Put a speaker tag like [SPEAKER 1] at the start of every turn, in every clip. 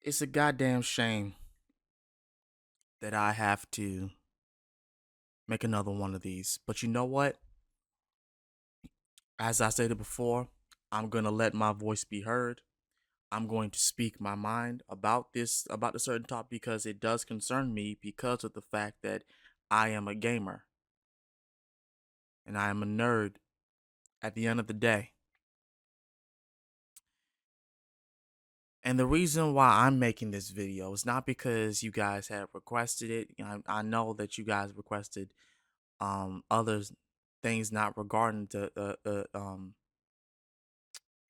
[SPEAKER 1] It's a goddamn shame that I have to make another one of these. But you know what? As I stated before, I'm going to let my voice be heard. I'm going to speak my mind about the certain topic because it does concern me because of the fact that I am a gamer and I am a nerd at the end of the day. And the reason why I'm making this video is not because you guys have requested it. I know that you guys requested other things not regarding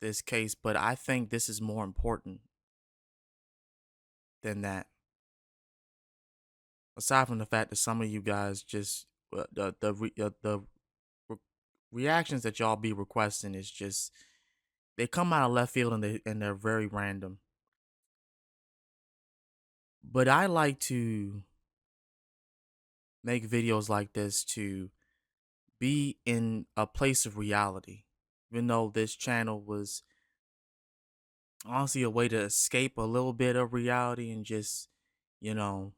[SPEAKER 1] this case, but I think this is more important than that. Aside from the fact that some of you guys just the re- reactions that y'all be requesting is just they come out of left field and they're very random. But I like to make videos like this to be in a place of reality. Even though this channel was honestly a way to escape a little bit of reality and just, you know,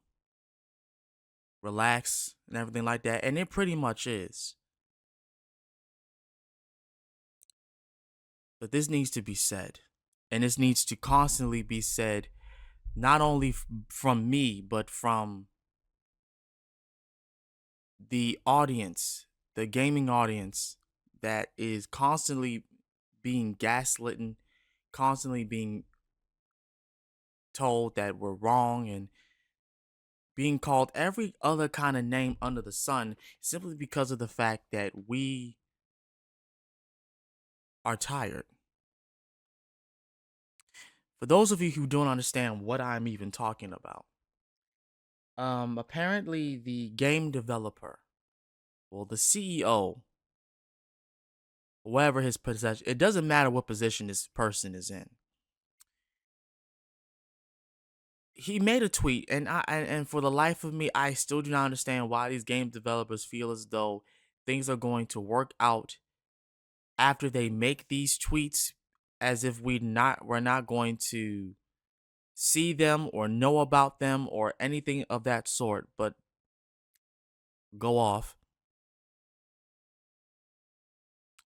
[SPEAKER 1] relax and everything like that. And it pretty much is. But this needs to be said. And this needs to constantly be said, not only from me, but from the audience, the gaming audience that is constantly being gaslit, constantly being told that we're wrong and being called every other kind of name under the sun simply because of the fact that we are tired. For those of you who don't understand what I'm even talking about, apparently the game developer, well, the CEO, whatever his position, it doesn't matter what position this person is in. He made a tweet, and for the life of me, I still do not understand why these game developers feel as though things are going to work out after they make these tweets, as if we're not going to see them or know about them or anything of that sort. But go off.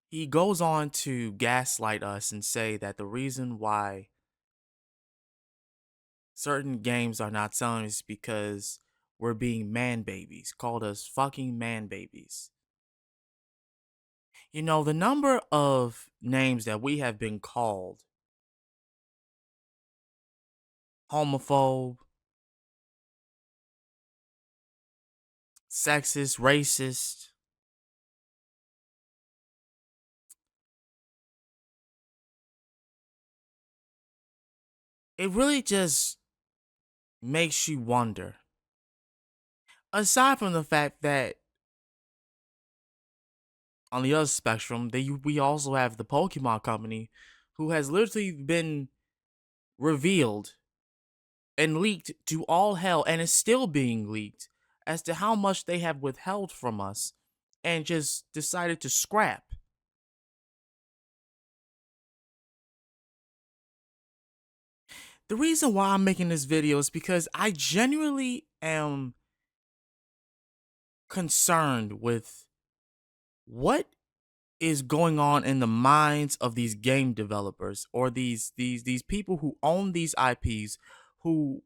[SPEAKER 1] He goes on to gaslight us and say that the reason why certain games are not selling is because we're being man babies, called us fucking man babies. You know, the number of names that we have been called homophobe, sexist, racist, it really just makes you wonder. Aside from the fact that on the other spectrum, we also have the Pokemon Company, who has literally been revealed and leaked to all hell and is still being leaked as to how much they have withheld from us and just decided to scrap. The reason why I'm making this video is because I genuinely am concerned with what is going on in the minds of these game developers or these people who own these IPs, who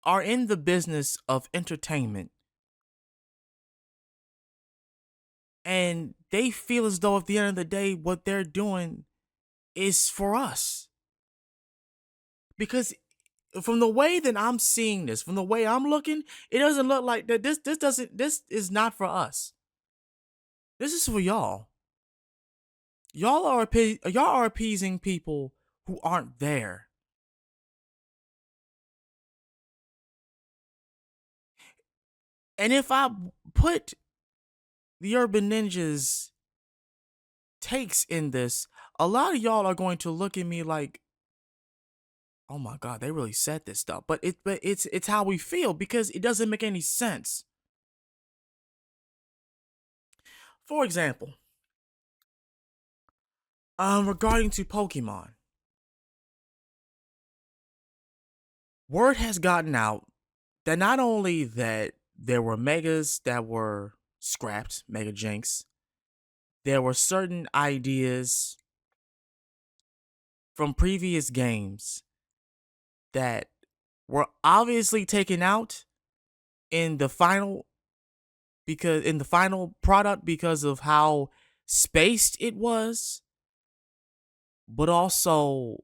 [SPEAKER 1] are in the business of entertainment, and they feel as though at the end of the day what they're doing is for us. Because from the way that I'm seeing this, from the way I'm looking, it doesn't look like that this is not for us. This is for y'all. Y'all are appeasing people who aren't there. And if I put the Urban Ninjas takes in this, a lot of y'all are going to look at me like, "Oh my god, they really said this stuff." But it's how we feel because it doesn't make any sense. For example, regarding to Pokemon, word has gotten out that not only that there were megas that were scrapped, mega jinx, there were certain ideas from previous games that were obviously taken out in the final product because of how spaced it was, but also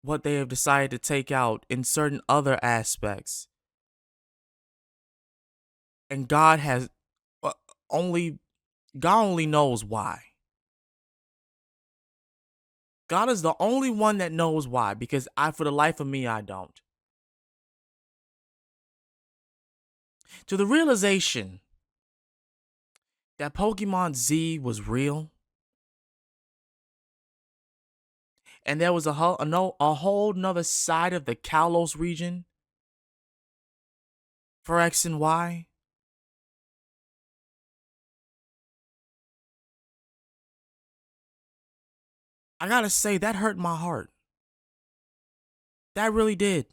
[SPEAKER 1] what they have decided to take out in certain other aspects. And uh, only God only knows why. God is the only one that knows why, because for the life of me, I don't. To the realization that Pokemon Z was real, and there was a whole nother side of the Kalos region for X and Y. I gotta say, that hurt my heart. That really did.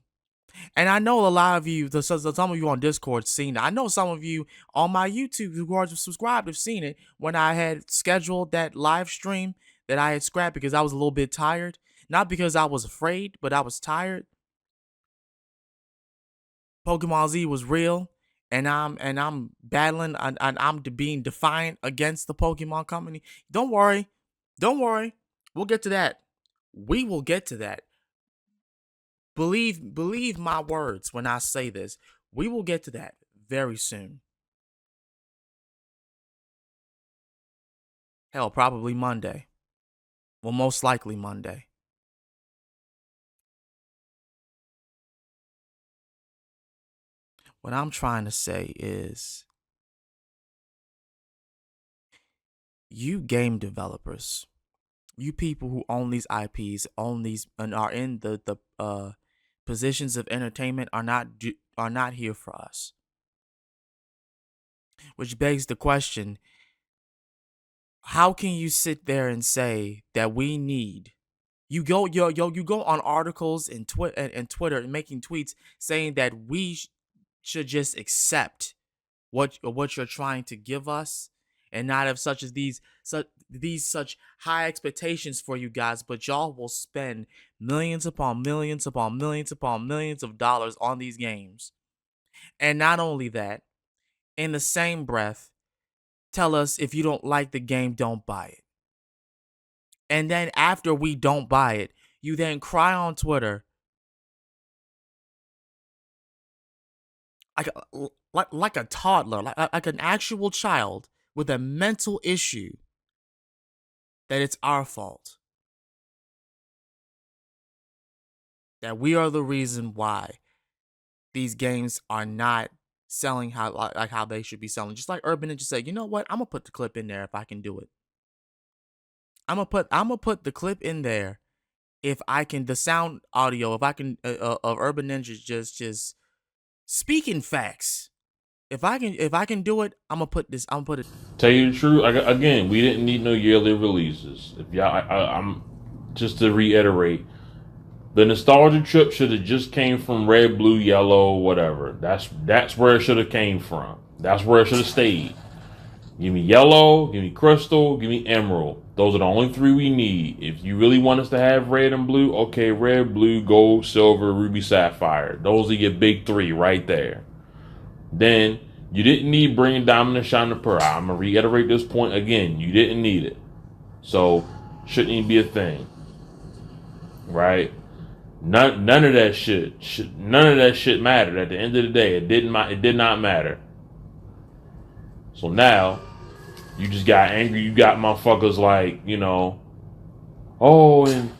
[SPEAKER 1] And I know a lot of you, some of you on Discord seen it. I know some of you on my YouTube who are subscribed have seen it when I had scheduled that live stream that I had scrapped because I was a little bit tired. Not because I was afraid, but I was tired. Pokemon Z was real, and I'm battling and I'm being defiant against the Pokemon company. Don't worry. Don't worry. We'll get to that. We will get to that. Believe my words when I say this. We will get to that very soon. Hell, probably Monday. Well, most likely Monday. What I'm trying to say is, you game developers, you people who own these IPs, own these and are in the positions of entertainment are not here for us. Which begs the question, how can you sit there and say that we need you go on articles and Twitter and making tweets saying that we should just accept what you're trying to give us and not have such high expectations for you guys, but y'all will spend millions upon millions upon millions upon millions of dollars on these games. And not only that, in the same breath, tell us if you don't like the game, don't buy it. And then after we don't buy it, you then cry on Twitter like a toddler, like an actual child with a mental issue, that it's our fault, that we are the reason why these games are not selling how they should be selling. Just like Urban Ninja said, you know what? I'm gonna put the clip in there if I can do it. I'm gonna put the clip in there if I can. The sound audio, if I can, of Urban Ninja just speaking facts. If I can do it, I'm gonna put this. I'm gonna put it.
[SPEAKER 2] Tell you the truth, again, we didn't need no yearly releases. If y'all, I'm just to reiterate, the nostalgia trip should have just came from red, blue, yellow, whatever. That's where it should have came from. That's where it should have stayed. Give me yellow, give me crystal, give me emerald. Those are the only three we need. If you really want us to have red and blue, okay, red, blue, gold, silver, ruby, sapphire. Those are your big three right there. Then you didn't need bring diamond and shining pearl. I'm gonna reiterate this point again. You didn't need it, so shouldn't even be a thing, right? None of that shit. None of that shit mattered. At the end of the day, it did not matter. So now you just got angry. You got motherfuckers like, oh, and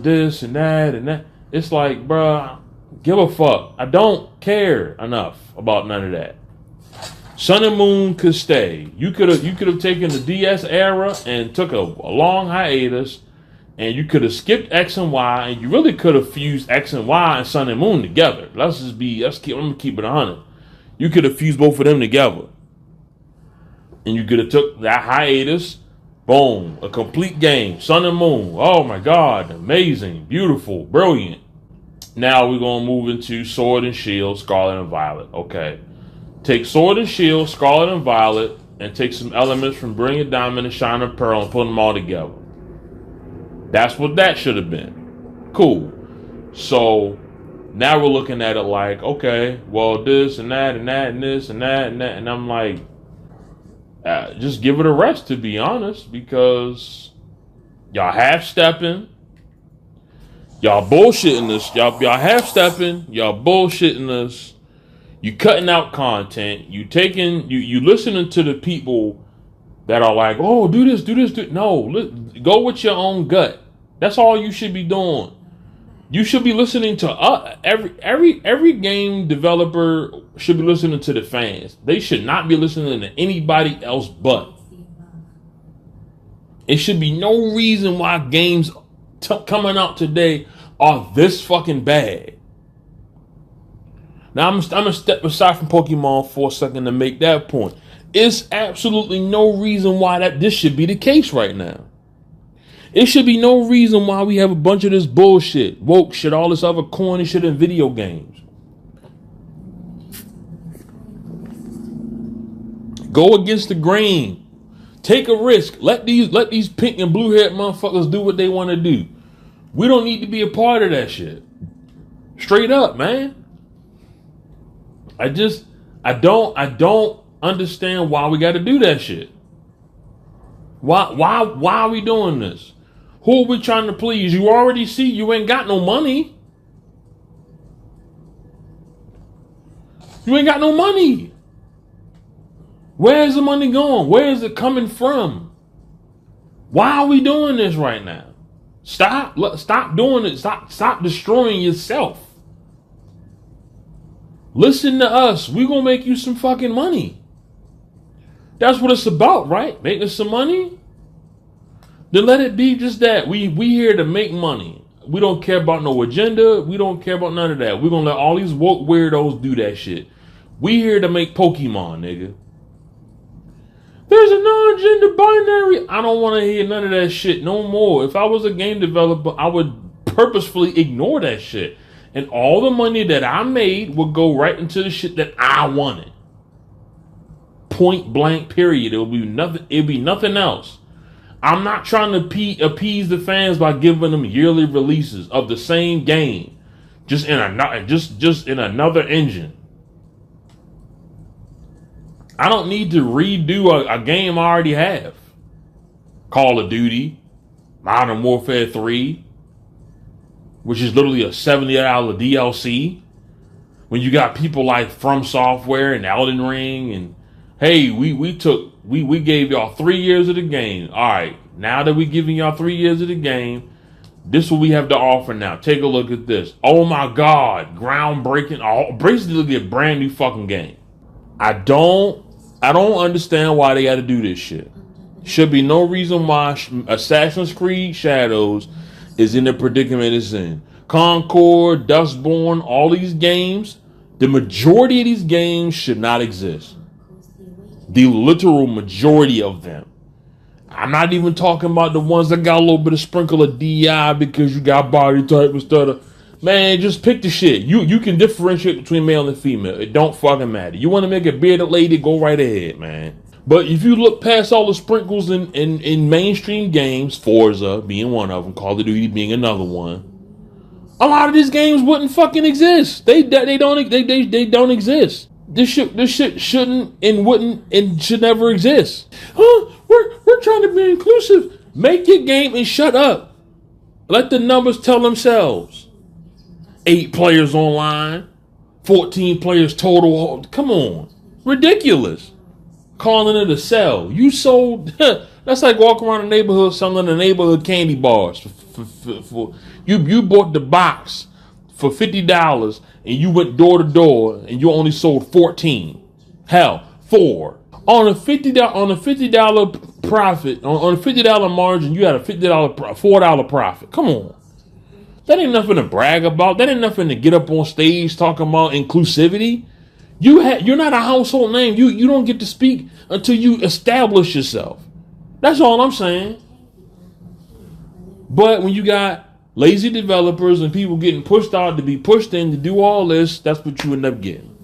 [SPEAKER 2] this and that and that. It's like, bruh, give a fuck. I don't care enough about none of that. Sun and Moon could stay. You could have taken the DS era and took a long hiatus, and you could have skipped X and Y, and you really could have fused X and Y and Sun and Moon together. I'm gonna keep it 100. You could have fused both of them together, and you could have took that hiatus, Boom, a complete game. Sun and Moon. Oh my God, amazing, beautiful, brilliant. Now we're gonna move into Sword and Shield, Scarlet and Violet. Okay, take Sword and Shield, Scarlet and Violet, and take some elements from Brilliant Diamond and Shining Pearl and put them all together. That's what that should have been. Cool. So now we're looking at it like, okay, well, this and that and that and this and that and that, and I'm like, just give it a rest, to be honest, because y'all half stepping, y'all bullshitting us, y'all half stepping, y'all bullshitting us. You cutting out content. You listening to the people that are like, oh, do this, do this, do. No, go with your own gut. That's all you should be doing. You should be listening to every game developer should be listening to the fans. They should not be listening to anybody else but. It should be no reason why games coming out today are this fucking bad. Now I'm gonna step aside from Pokemon for a second to make that point. It's absolutely no reason why this should be the case right now. It should be no reason why we have a bunch of this bullshit, woke shit, all this other corny shit in video games. Go against the grain. Take a risk. Let these pink and blue haired motherfuckers do what they want to do. We don't need to be a part of that shit. Straight up, man. I don't understand why we got to do that shit. Why are we doing this? Who are we trying to please? You already see you ain't got no money. You ain't got no money. Where's the money going? Where is it coming from? Why are we doing this right now? Stop doing it. Stop destroying yourself. Listen to us. We're going to make you some fucking money. That's what it's about, right? Making some money. Then let it be just that. We here to make money. We don't care about no agenda. We don't care about none of that. We're going to let all these woke weirdos do that shit. We here to make Pokemon, nigga. There's a non-gender binary. I don't want to hear none of that shit no more. If I was a game developer, I would purposefully ignore that shit. And all the money that I made would go right into the shit that I wanted. Point blank, period. It'll be nothing else. I'm not trying to appease the fans by giving them yearly releases of the same game, just in another engine. I don't need to redo a game I already have. Call of Duty, Modern Warfare 3, which is literally a $70 DLC. When you got people like From Software and Elden Ring, and hey, we gave y'all 3 years of the game. All right, now that we giving y'all 3 years of the game, this is what we have to offer now. Take a look at this. Oh my God, groundbreaking, basically a brand new fucking game. I don't understand why they got to do this shit. Should be no reason why Assassin's Creed Shadows is in the predicament it's in. Concord, Dustborn, all these games, the majority of these games should not exist. The literal majority of them. I'm not even talking about the ones that got a little bit of sprinkle of DI because you got body type and stuff. Man, just pick the shit. You can differentiate between male and female. It don't fucking matter. You want to make a bearded lady, go right ahead, man. But if you look past all the sprinkles in mainstream games, Forza being one of them, Call of Duty being another one, a lot of these games wouldn't fucking exist. They don't exist. This shit shouldn't and wouldn't and should never exist. We're trying to be inclusive. Make your game and shut up. Let the numbers tell themselves. 8 players online, 14 players total. Come on. Ridiculous. Calling it a sell. You sold. That's like walking around the neighborhood selling the neighborhood candy bars. You bought the box for $50 and you went door to door and you only sold 14. Hell, 4. On a $50 profit, on a $50 margin, you had a $4 profit. Come on. That ain't nothing to brag about. That ain't nothing to get up on stage talking about inclusivity. You're not a household name. You don't get to speak until you establish yourself. That's all I'm saying. But when you got lazy developers and people getting pushed out to be pushed in to do all this, that's what you end up getting.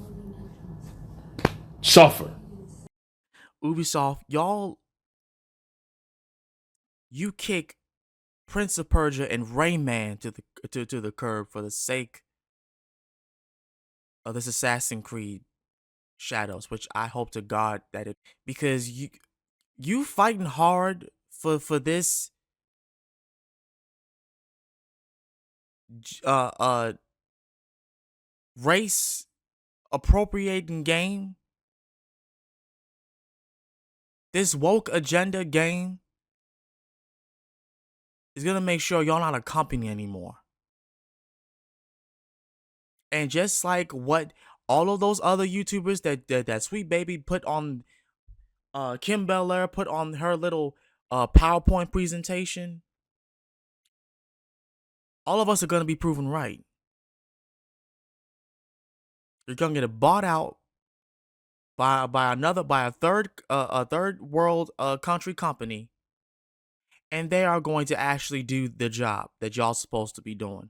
[SPEAKER 2] Suffer.
[SPEAKER 1] Ubisoft, y'all, you kick Prince of Persia and Rayman to the curb for the sake of this Assassin's Creed Shadows, which I hope to God that it, because you fighting hard for this uh uh race appropriating game, this woke agenda game is gonna make sure y'all not a company anymore. And just like what all of those other YouTubers that Sweet Baby put on, Kim Belair put on her little PowerPoint presentation, all of us are gonna be proven right. You're gonna get it bought out by a third world country company, and they are going to actually do the job that y'all supposed to be doing,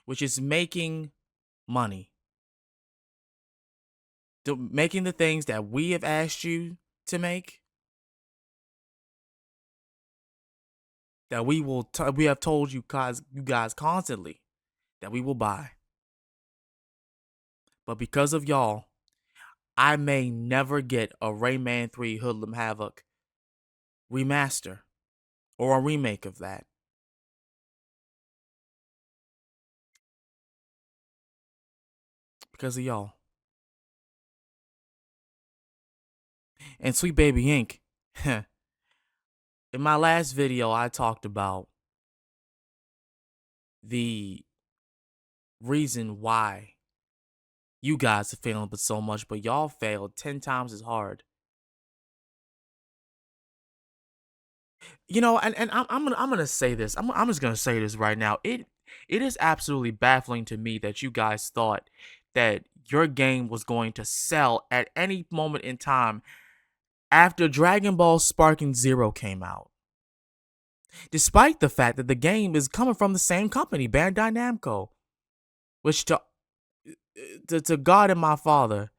[SPEAKER 1] which is making money, making the things that we have asked you to make, that we have told you guys constantly that we will buy. But because of y'all, I may never get a Rayman 3 Hoodlum Havoc remaster or a remake of that because of y'all. And Sweet Baby Inc. In my last video, I talked about the reason why you guys are failing but so much, but y'all failed 10 times as hard. You know, and I'm gonna say this. I'm just gonna say this right now. It is absolutely baffling to me that you guys thought that your game was going to sell at any moment in time after Dragon Ball Sparking Zero came out. Despite the fact that the game is coming from the same company, Bandai Namco, which to God and my father,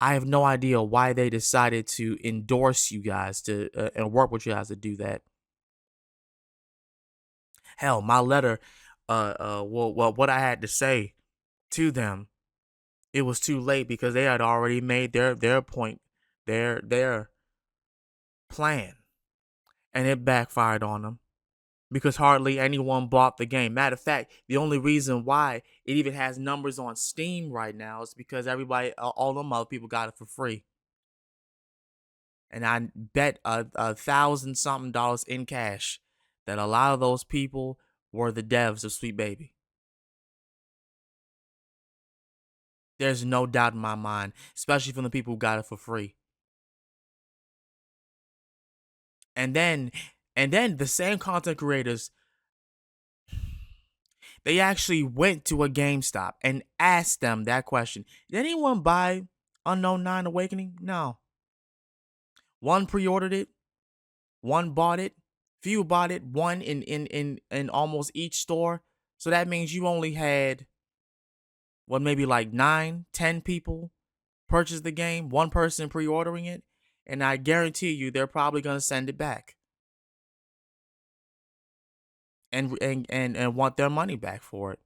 [SPEAKER 1] I have no idea why they decided to endorse you guys to and work with you guys to do that. Hell, my letter, what I had to say to them, it was too late because they had already made their point, their plan, and it backfired on them because hardly anyone bought the game. Matter of fact, the only reason why it even has numbers on Steam right now is because everybody, all them other people got it for free. And I bet $1,000 something dollars in cash that a lot of those people were the devs of Sweet Baby. There's no doubt in my mind, especially from the people who got it for free. And then the same content creators, they actually went to a GameStop and asked them that question. Did anyone buy Unknown 9 Awakening? No. One pre-ordered it, one bought it, few bought it, one in almost each store. So that means you only had maybe like 9, 10 people purchase the game, one person pre-ordering it, and I guarantee you they're probably gonna send it back and want their money back for it.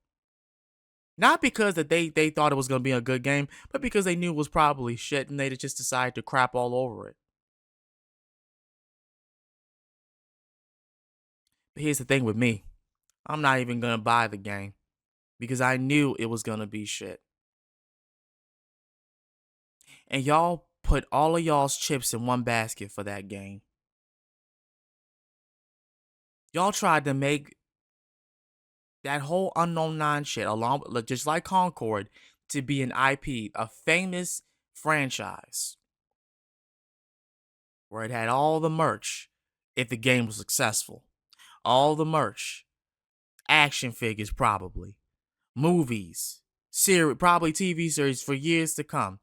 [SPEAKER 1] Not because that they thought it was gonna be a good game, but because they knew it was probably shit and they just decided to crap all over it. But here's the thing with me. I'm not even gonna buy the game because I knew it was gonna be shit. And y'all put all of y'all's chips in one basket for that game. Y'all tried to make that whole Unknown 9 shit, along just like Concord, to be an IP, a famous franchise, where it had all the merch if the game was successful. All the merch, action figures probably, movies, probably TV series for years to come.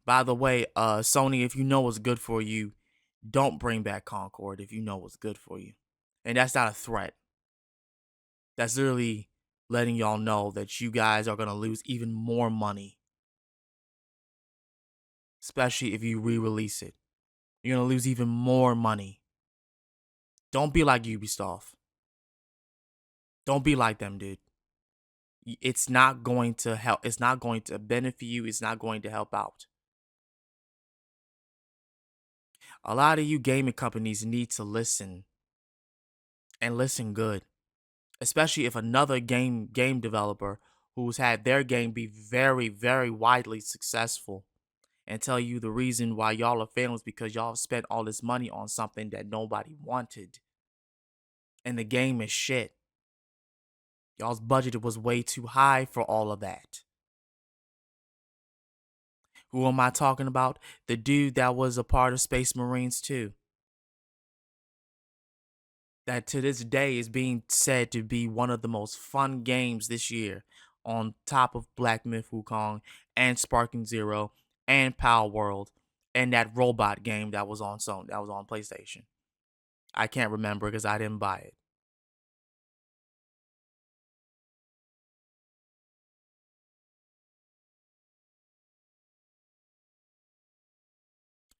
[SPEAKER 1] By the way, Sony, if you know what's good for you, don't bring back Concord if you know what's good for you. And that's not a threat. That's literally letting y'all know that you guys are gonna lose even more money, especially if you re-release it. You're gonna lose even more money. Don't be like Ubisoft. Don't be like them, dude. It's not going to help. It's not going to benefit you. It's not going to help out. A lot of you gaming companies need to listen and listen good, especially if another game developer who's had their game be very very widely successful and tell you the reason why y'all are failing is because y'all spent all this money on something that nobody wanted and the game is shit. Y'all's budget was way too high for all of that. Who am I talking about? The dude that was a part of Space Marines too. That to this day is being said to be one of the most fun games this year, on top of Black Myth Wukong and Sparking Zero and Power World and that robot game that was on Sony, that was on PlayStation. I can't remember because I didn't buy it.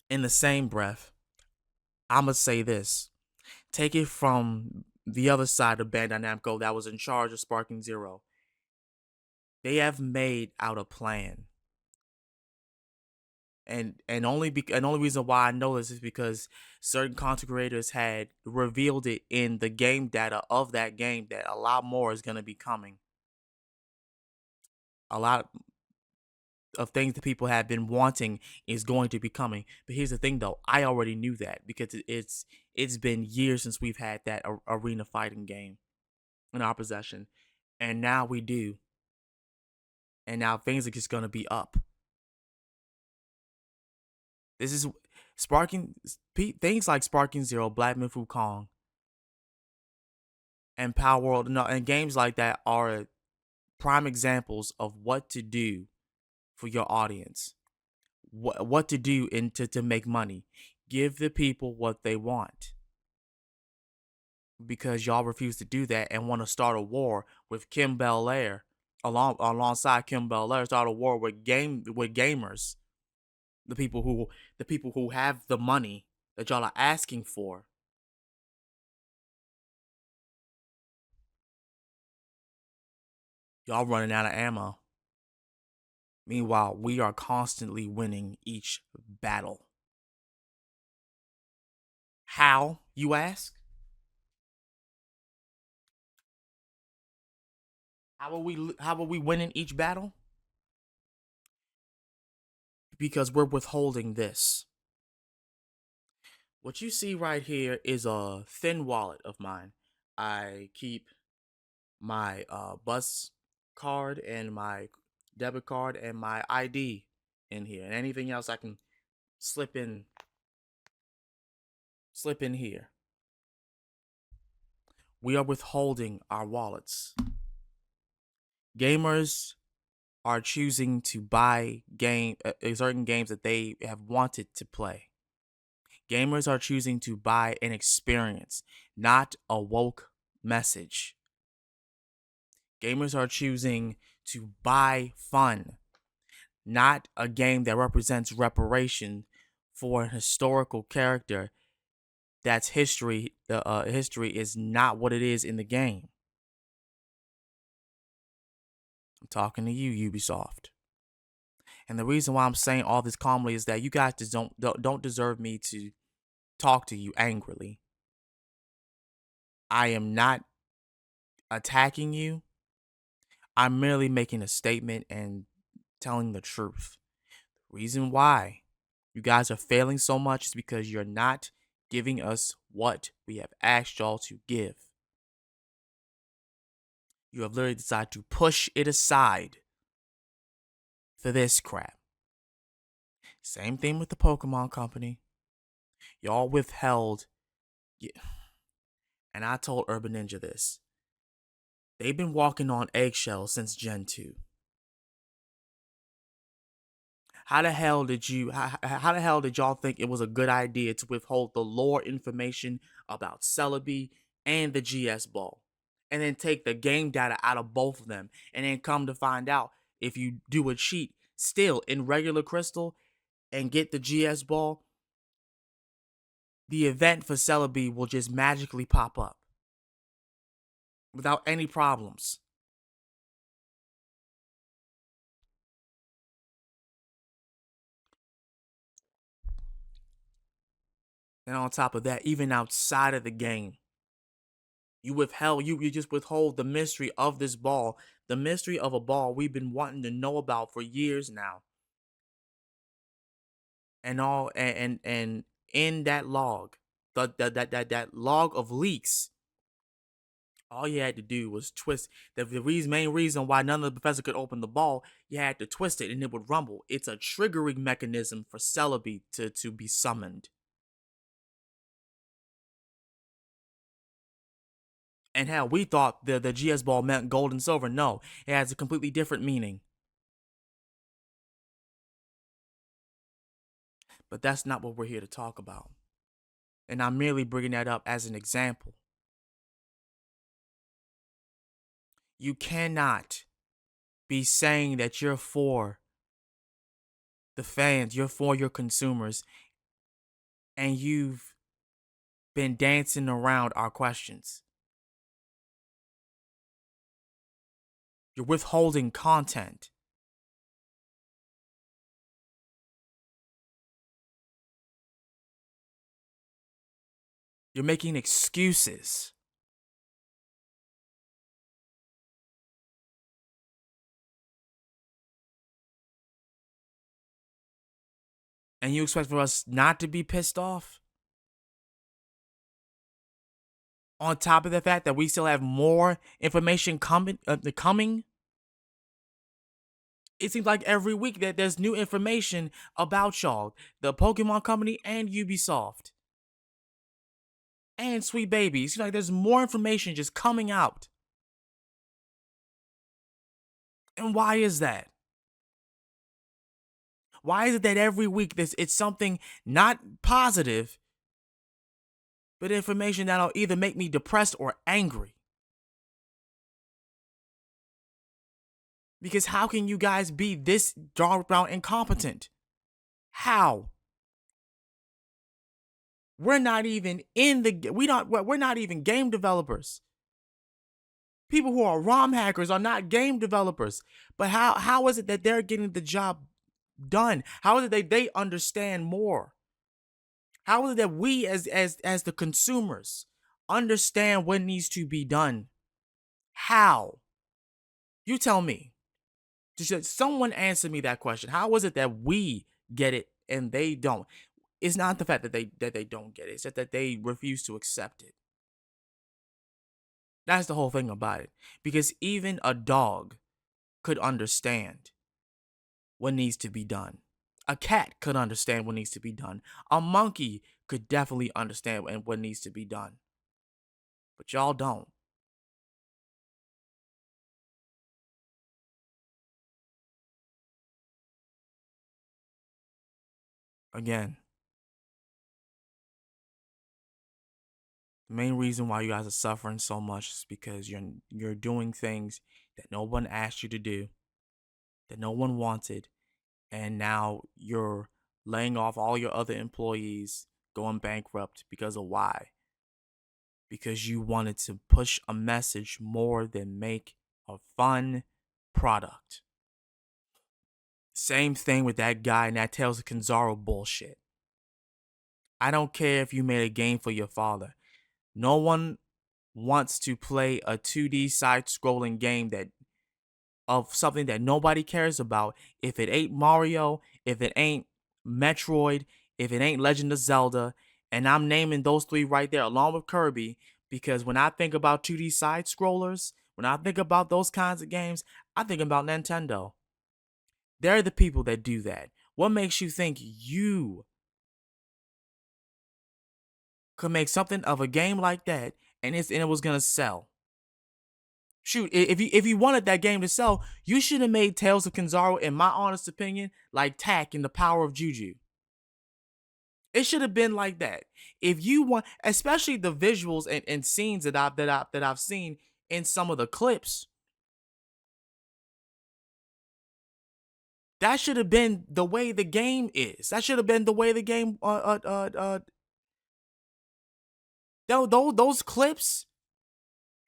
[SPEAKER 1] In the same breath, I'ma say this. Take it from the other side of Bandai Namco that was in charge of Sparking Zero. They have made out a plan. And only reason why I know this is because certain content creators had revealed it in the game data of that game that a lot more is gonna be coming. A lot of things that people have been wanting is going to be coming. But here's the thing, though, I already knew that because it's been years since we've had that arena fighting game in our possession, and now we do, and now things are just gonna be up. This is sparking things like Sparking Zero, Black Myth Wukong, and Power World, and games like that are prime examples of what to do for your audience, what to do to make money. Give the people what they want, because y'all refuse to do that and want to start a war with Kim Belair, alongside Kim Belair, start a war with gamers, the people who have the money that y'all are asking for. Y'all running out of ammo. Meanwhile, we are constantly winning each battle. How, you ask? How are we winning each battle? Because we're withholding this. What you see right here is a thin wallet of mine. I keep my bus card and my debit card and my ID in here, and anything else I can slip in here. We are withholding our wallets. Gamers are choosing to buy certain games that they have wanted to play. Gamers are choosing to buy an experience, not a woke message. Gamers are choosing to buy fun, not a game that represents reparation for a historical character that's history. The history is not what it is in the game. I'm talking to you, Ubisoft. And the reason why I'm saying all this calmly is that you guys just don't deserve me to talk to you angrily. I am not attacking you. I'm merely making a statement and telling the truth. The reason why you guys are failing so much is because you're not giving us what we have asked y'all to give. You have literally decided to push it aside for this crap. Same thing with the Pokemon Company. Y'all withheld. And I told Urban Ninja this. They've been walking on eggshells since Gen 2. how the hell did y'all think it was a good idea to withhold the lore information about Celebi and the GS ball, and then take the game data out of both of them, and then come to find out, if you do a cheat still in regular Crystal and get the GS ball, the event for Celebi will just magically pop up without any problems. And on top of that, even outside of the game, you just withhold the mystery of this ball, the mystery of a ball we've been wanting to know about for years now. And in that log, that log of leaks, all you had to do was twist main reason why none of the professor could open the ball. You had to twist it and it would rumble. It's a triggering mechanism for Celebi to be summoned. And hell, we thought the GS ball meant gold and silver. No, it has a completely different meaning. But that's not what we're here to talk about. And I'm merely bringing that up as an example. You cannot be saying that you're for the fans, you're for your consumers, and you've been dancing around our questions. You're withholding content. You're making excuses. And you expect for us not to be pissed off? On top of the fact that we still have more information coming, it seems like every week that there's new information about y'all, the Pokemon Company and Ubisoft and Sweet Baby. It seems like there's more information just coming out. And why is that? Why is it that every week it's something not positive, but information that'll either make me depressed or angry? Because how can you guys be this doggone incompetent? How? We're not even in the we're not even game developers. People who are ROM hackers are not game developers. But how is it that they're getting the job done? How is it that they understand more? How is it that we as the consumers understand what needs to be done? How? You tell me. Just someone answer me that question. How is it that we get it and they don't? It's not the fact that they don't get it. It's just that they refuse to accept it. That's the whole thing about it. Because even a dog could understand what needs to be done. A cat could understand what needs to be done. A monkey could definitely understand what needs to be done. But y'all don't. Again, the main reason why you guys are suffering so much is because you're doing things that no one asked you to do, that no one wanted, and now you're laying off all your other employees, going bankrupt because of why? Because you wanted to push a message more than make a fun product. Same thing with that guy and that Tales of Kanzaro bullshit. I don't care if you made a game for your father. No one wants to play a 2D side-scrolling game that of something that nobody cares about. If it ain't Mario, if it ain't Metroid, if it ain't Legend of Zelda, and I'm naming those three right there along with Kirby, because when I think about 2D side scrollers, when I think about those kinds of games, I think about Nintendo. They're the people that do that. What makes you think you could make something of a game like that and it was gonna sell? Shoot, if you wanted that game to sell, you should have made Tales of Kanzaro, in my honest opinion, like Tak in the Power of Juju. It should have been like that. If you want, especially the visuals and scenes that I've seen in some of the clips, that should have been the way the game is. That should have been the way the game. Those clips,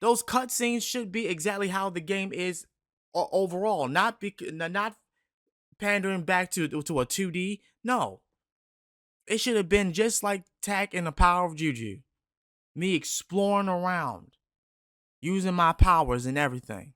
[SPEAKER 1] those cutscenes should be exactly how the game is overall. Not pandering back to a 2D. No, it should have been just like Tak in the Power of Juju. Me exploring around, using my powers and everything.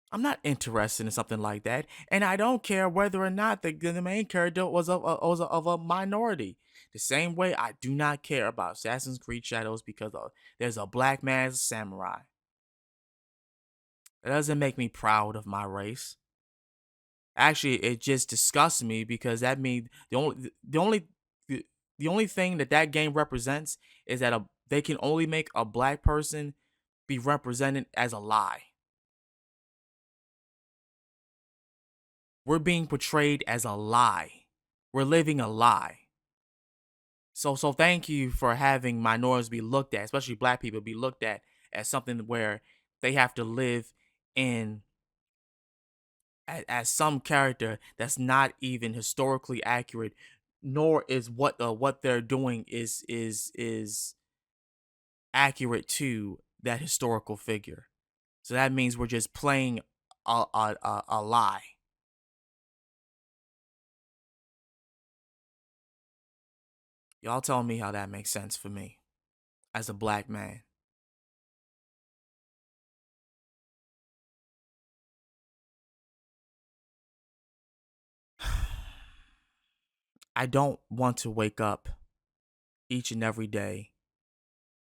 [SPEAKER 1] I'm not interested in something like that, and I don't care whether or not the main character was of a minority. The same way I do not care about Assassin's Creed Shadows because there's a black man as a samurai. It doesn't make me proud of my race. Actually, it just disgusts me because that means the only thing that game represents is that they can only make a black person be represented as a lie. We're being portrayed as a lie. We're living a lie. So thank you for having minorities be looked at, especially black people be looked at as something where they have to live in as some character that's not even historically accurate, nor is what they're doing is accurate to that historical figure. So that means we're just playing a lie. Y'all tell me how that makes sense for me as a black man. I don't want to wake up each and every day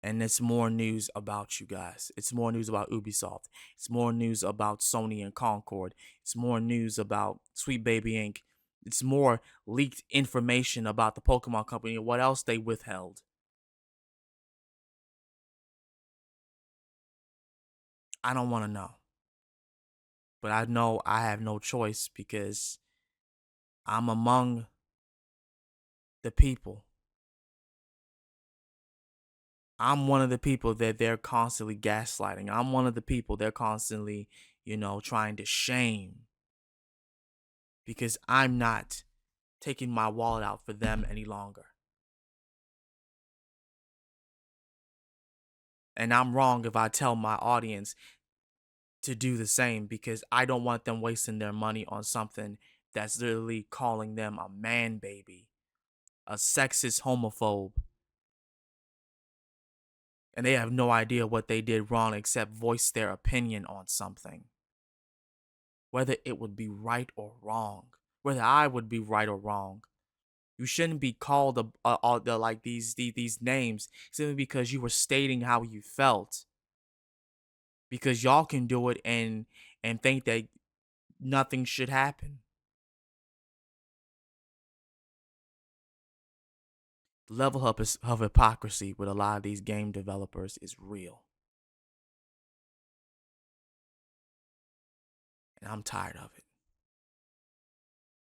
[SPEAKER 1] and it's more news about you guys. It's more news about Ubisoft. It's more news about Sony and Concord. It's more news about Sweet Baby Inc. It's more leaked information about the Pokemon Company and what else they withheld. I don't want to know. But I know I have no choice because I'm among the people. I'm one of the people that they're constantly gaslighting. I'm one of the people they're constantly, trying to shame because I'm not taking my wallet out for them any longer. And I'm wrong if I tell my audience to do the same because I don't want them wasting their money on something that's literally calling them a man baby, a sexist homophobe, and they have no idea what they did wrong except voice their opinion on something. Whether it would be right or wrong, whether I would be right or wrong. You shouldn't be called like these names simply because you were stating how you felt. Because y'all can do it and think that nothing should happen. The level of hypocrisy with a lot of these game developers is real. And I'm tired of it.